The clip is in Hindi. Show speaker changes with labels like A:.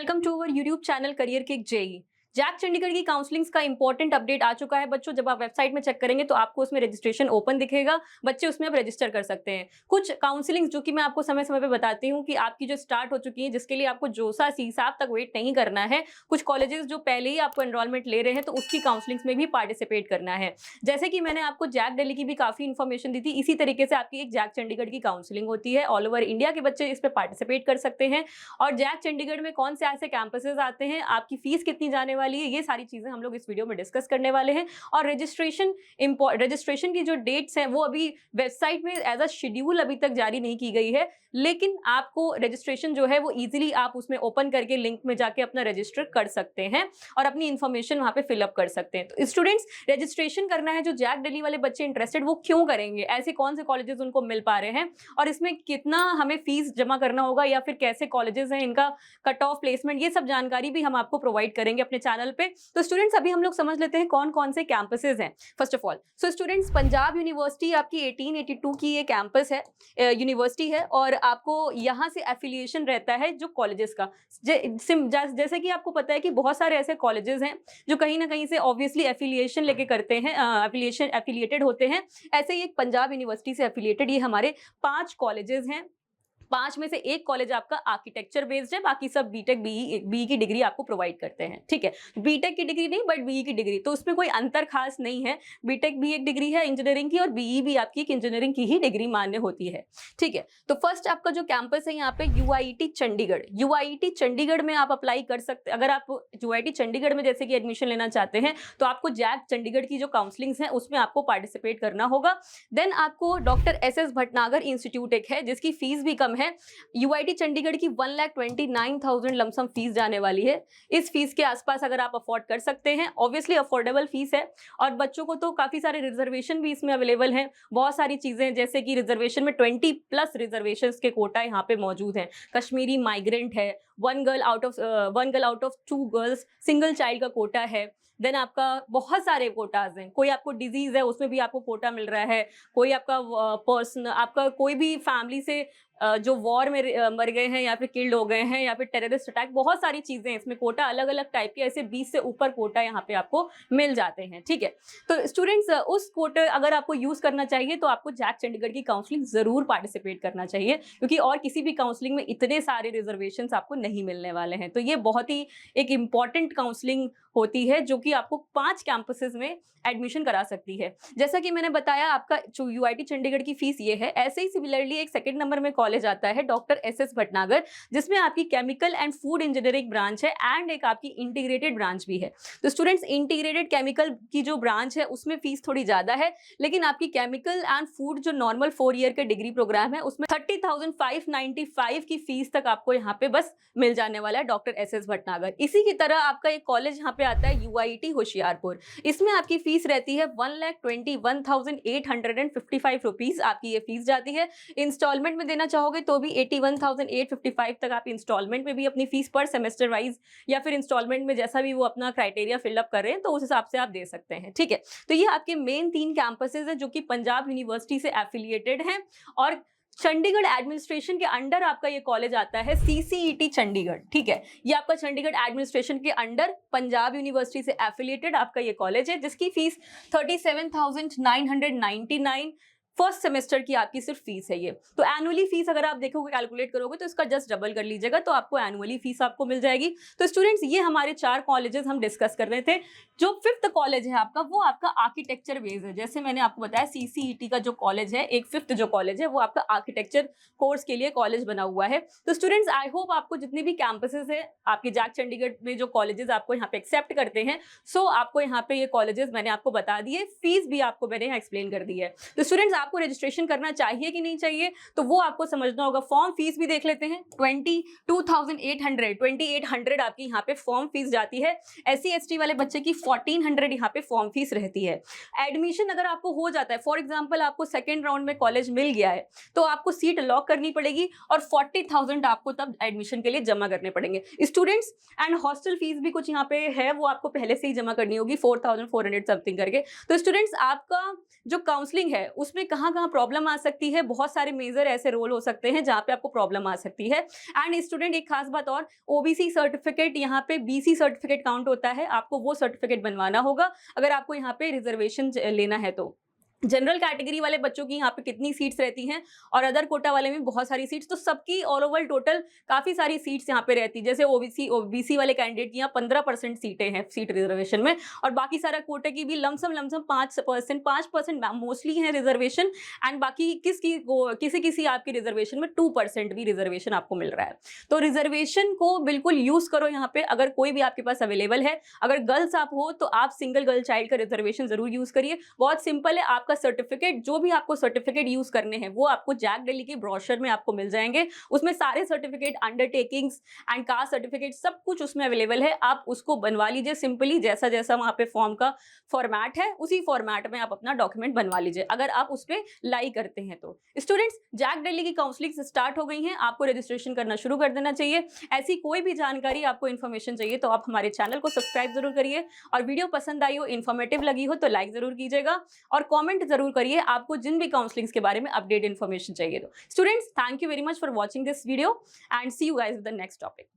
A: Welcome to our YouTube channel career kick JE. JAC Chandigarh की काउंसलिंग्स का इंपॉर्टेंट अपडेट आ चुका है बच्चों। जब आप वेबसाइट में चेक करेंगे तो आपको उसमें रजिस्ट्रेशन ओपन दिखेगा। बच्चे उसमें अब रजिस्टर कर सकते हैं। कुछ काउंसलिंग्स जो कि मैं आपको समय समय पे बताती हूँ कि आपकी जो स्टार्ट हो चुकी है, जिसके लिए आपको जोसा सीसाब तक वेट नहीं करना है। कुछ कॉलेजेस जो पहले ही आपको एनरोलमेंट ले रहे हैं तो उसकी काउंसलिंग्स में भी पार्टिसिपेट करना है। जैसे कि मैंने आपको जैक दिल्ली की भी काफी इन्फॉर्मेशन दी थी, इसी तरीके से आपकी एक जैक चंडीगढ़ की काउंसलिंग होती है। ऑल ओवर इंडिया के बच्चे इस पर पार्टिसिपेट कर सकते हैं। और जैक चंडीगढ़ में कौन से ऐसे कैंपसेस आते हैं, आपकी फीस कितनी जाने वाली है, ये सारी चीजें हम लोग इस वीडियो में डिस्कस करने वाले हैं। और रजिस्ट्रेशन की जो डेट्स हैं वो अभी वेबसाइट में एज अ शेड्यूल अभी तक जारी नहीं की गई है, लेकिन आपको रजिस्ट्रेशन जो है वो इजीली आप उसमें ओपन करके लिंक में जाके अपना रजिस्टर कर सकते हैं और अपनी इंफॉर्मेशन वहां पे फिलअप कर सकते हैं। तो स्टूडेंट्स, रजिस्ट्रेशन करना है जो जैक दिल्ली वाले बच्चे इंटरेस्टेड, वो क्यों करेंगे, ऐसे कौन से कॉलेजेस उनको मिल पा रहे हैं और इसमें कितना हमें फीस जमा करना होगा या फिर कैसे कॉलेजेस हैं, इनका कट ऑफ प्लेसमेंट, ये सब जानकारी भी हम आपको प्रोवाइड करेंगे अपने चैनल पे। तो स्टूडेंट्स, अभी हम लोग समझ लेते हैं कौन कौन से कैंपसेस हैं। First of all, so students, Punjab university आपकी 1882 की ये कैंपस है, यूनिवर्सिटी है, और आपको यहाँ से एफिलिएशन रहता है जो कॉलेजेस का। जैसे कि आपको पता है कि बहुत सारे ऐसे कॉलेजेस हैं जो कहीं ना कहीं से ऑब्वियसली एफिलिएशन लेके करते हैं, एफिलिएटेड होते हैं। ऐसे ही एक पंजाब यूनिवर्सिटी से एफिलिएटेड ये हमारे 5 कॉलेजेस हैं। 5 में से एक कॉलेज आपका आर्किटेक्चर बेस्ड है, बाकी सब बीटेक बीई की डिग्री आपको प्रोवाइड करते हैं। ठीक है, बीटेक की डिग्री नहीं बट बीई की डिग्री, तो उसमें कोई अंतर खास नहीं है। बीटेक भी एक डिग्री है इंजीनियरिंग की और बीई भी आपकी एक इंजीनियरिंग की ही डिग्री मान्य होती है। ठीक है, तो फर्स्ट आपका जो कैंपस है यहाँ पे यूआईटी चंडीगढ़। यूआईटी चंडीगढ़ में आप अप्लाई कर सकते, अगर आप यूआईटी चंडीगढ़ में जैसे कि एडमिशन लेना चाहते हैं तो आपको जैक चंडीगढ़ की जो काउंसलिंग्स हैं उसमें आपको पार्टिसिपेट करना होगा। देन आपको डॉक्टर एस भटनागर इंस्टीट्यूट एक है जिसकी फीस भी कम है। यूआईटी चंडीगढ़ की 1,29,000 लमसम फीस जाने वाली है। इस फीस के आसपास अगर आप अफोर्ड कर सकते हैं, ऑब्वियसली अफोर्डेबल फीस है। और बच्चों को तो काफी सारे रिजर्वेशन भी इसमें अवेलेबल हैं, बहुत सारी चीजें, जैसे कि रिजर्वेशन में 20+ रिजर्वेशन के कोटा यहाँ पे मौजूद हैं। कश्मीरी माइग्रेंट है, one girl out of 2 girls, single child का कोटा है। देन आपका बहुत सारे कोटाज हैं, कोई आपको डिजीज है उसमें भी आपको कोटा मिल रहा है, कोई आपका पर्सन, आपका कोई भी फैमिली से जो वॉर में मर गए हैं या फिर किल्ड हो गए हैं या फिर टेररिस्ट अटैक, बहुत सारी चीजें इसमें कोटा अलग अलग टाइप के, ऐसे 20 से ऊपर कोटा यहाँ पे आपको मिल जाते हैं। ठीक है, तो स्टूडेंट्स, उस कोटे अगर आपको यूज करना चाहिए तो आपको जैक चंडीगढ़ की काउंसलिंग जरूर पार्टिसिपेट करना चाहिए, क्योंकि और किसी भी काउंसलिंग में इतने सारे रिजर्वेशन आपको नहीं मिलने वाले हैं। तो ये बहुत ही एक इंपॉर्टेंट काउंसलिंग होती है जो कि आपको 5 कैंपसेस में एडमिशन करा सकती है। जैसा कि मैंने बताया, आपका यूआईटी चंडीगढ़ की फीस ये है। ऐसे ही सिमिलरली एक सेकंड नंबर में कॉलेज आता है डॉक्टर एस भटनागर, जिसमें आपकी chemical and food engineering branch है एंड एक आपकी इंटीग्रेटेड ब्रांच भी है। तो स्टूडेंट्स, इंटीग्रेटेड केमिकल की जो ब्रांच है उसमें फीस थोड़ी ज्यादा है, लेकिन आपकी केमिकल एंड फूड जो नॉर्मल 4 ईयर के डिग्री प्रोग्राम है उसमें 30,595 की फीस तक आपको यहाँ पे बस मिल जाने वाला है डॉक्टर एस भटनागर। इसी की तरह आपका एक कॉलेज यहाँ पे आता है यूआईटी होशियारपुर। इसमें आपकी फीस रहती है 1,21,855 रुपीज, आपकी ये फीस जाती है। इंस्टॉलमेंट में देना चाहोगे तो भी 81,855 तक आप इंस्टॉलमेंट में भी अपनी फीस पर सेमेस्टर वाइज या फिर इंस्टॉलमेंट में जैसा भी वो अपना क्राइटेरिया फिलअप कर रहे हैं तो उस हिसाब से आप दे सकते हैं। ठीक है, तो ये आपके मेन 3 कैंपसेस है जो कि पंजाब यूनिवर्सिटी से एफिलिएटेड हैं। और चंडीगढ़ एडमिनिस्ट्रेशन के अंडर आपका ये कॉलेज आता है सीसीईटी चंडीगढ़। ठीक है, ये आपका चंडीगढ़ एडमिनिस्ट्रेशन के अंडर पंजाब यूनिवर्सिटी से एफिलिएटेड आपका ये कॉलेज है, जिसकी फीस 37,999 फर्स्ट सेमेस्टर की आपकी सिर्फ फीस है ये। तो एनुअली फीस अगर आप देखोगे, कैलकुलेट करोगे तो इसका जस्ट डबल कर लीजिएगा तो आपको एनुअली फीस आपको मिल जाएगी। तो स्टूडेंट्स, ये हमारे 4 कॉलेजेस हम डिस्कस कर रहे थे। जो 5th कॉलेज है आपका, वो आपका आर्किटेक्चर बेस्ड है। जैसे मैंने आपको बताया, सीसीईटी का जो कॉलेज है, एक 5th जो कॉलेज है वो आपका आर्किटेक्चर कोर्स के लिए कॉलेज बना हुआ है। तो स्टूडेंट्स, आई होप आपको जितने भी कैंपसेस है आपके जैक चंडीगढ़ में जो कॉलेजेस आपको यहाँ पे एक्सेप्ट करते हैं, सो आपको यहाँ पे ये कॉलेजेस मैंने आपको बता दिए, फीस भी आपको मैंने यहाँ एक्सप्लेन कर दी है। तो स्टूडेंट्स, आपको रजिस्ट्रेशन करना चाहिए कि नहीं चाहिए, तो वो आपको समझना होगा। फॉर्म फीस भी देख लेते हैं, 2800 आपकी यहाँ पे फॉर्म फीस जाती है। SC ST वाले बच्चे की 1400 यहाँ पे फॉर्म फीस रहती है। एडमिशन अगर आपको हो जाता है, फॉर एग्जांपल आपको सेकेंड राउंड में कॉलेज मिल गया है, तो आपको सीट लॉक करनी पड़ेगी और 40,000 आपको तब एडमिशन के लिए जमा करने पड़ेंगे स्टूडेंट्स। एंड हॉस्टल फीस भी कुछ यहाँ पे है, वो आपको पहले से ही जमा करनी होगी, 4,400 समथिंग करके। तो स्टूडेंट्स, आपका जो काउंसलिंग है उसमें कहाँ कहाँ प्रॉब्लम आ सकती है, बहुत सारे मेजर ऐसे रोल हो सकते हैं जहाँ पे आपको प्रॉब्लम आ सकती है। एंड स्टूडेंट एक खास बात और, ओबीसी सर्टिफिकेट यहाँ पे बीसी सर्टिफिकेट काउंट होता है, आपको वो सर्टिफिकेट बनवाना होगा अगर आपको यहाँ पे रिजर्वेशन लेना है तो। जनरल कैटेगरी वाले बच्चों की यहाँ पे कितनी सीट्स रहती हैं और अदर कोटा वाले में बहुत सारी सीट्स, तो सबकी ऑल ओवर टोटल काफी सारी सीट्स यहाँ पे रहती है। जैसे ओबीसी वाले कैंडिडेट की यहाँ 15% सीटें हैं सीट रिजर्वेशन में, और बाकी सारा कोटे की भी लमसम 5% मोस्टली है रिजर्वेशन, एंड बाकी किसी आपकी रिजर्वेशन में 2% भी रिजर्वेशन आपको मिल रहा है। तो रिजर्वेशन को बिल्कुल यूज करो यहाँ पे, अगर कोई भी आपके पास अवेलेबल है। अगर गर्ल्स आप हो तो आप सिंगल गर्ल चाइल्ड का रिजर्वेशन जरूर यूज करिए, बहुत सिंपल है। आपका सर्टिफिकेट, जो भी आपको सर्टिफिकेट यूज करने हैं वो आपको जैक दिल्ली के ब्रोशर में आपको मिल जाएंगे। उसमें सारे certificate, undertakings and caste certificate सब कुछ उसमें अवेलेबल है। आप उसको बनवा लीजिए सिंपली, जैसा जैसा वहां पे फॉर्म का फॉर्मेट है उसी फॉर्मेट में आप अपना डॉक्यूमेंट बनवा लीजिए, अगर आप उस पर लाई करते हैं तो। स्टूडेंट्स, जैक दिल्ली की काउंसलिंग स्टार्ट हो गई है, आपको रजिस्ट्रेशन करना शुरू कर देना चाहिए। ऐसी कोई भी जानकारी, आपको इन्फॉर्मेशन चाहिए तो आप हमारे चैनल को सब्सक्राइब जरूर करिए, और वीडियो पसंद आई हो, इन्फॉर्मेटिव लगी हो तो लाइक जरूर कीजिएगा, और कमेंट जरूर करिए आपको जिन भी काउंसलिंग्स के बारे में अपडेट इन्फॉर्मेशन चाहिए तो। Students, thank you very much for watching this video and see you guys with the next topic.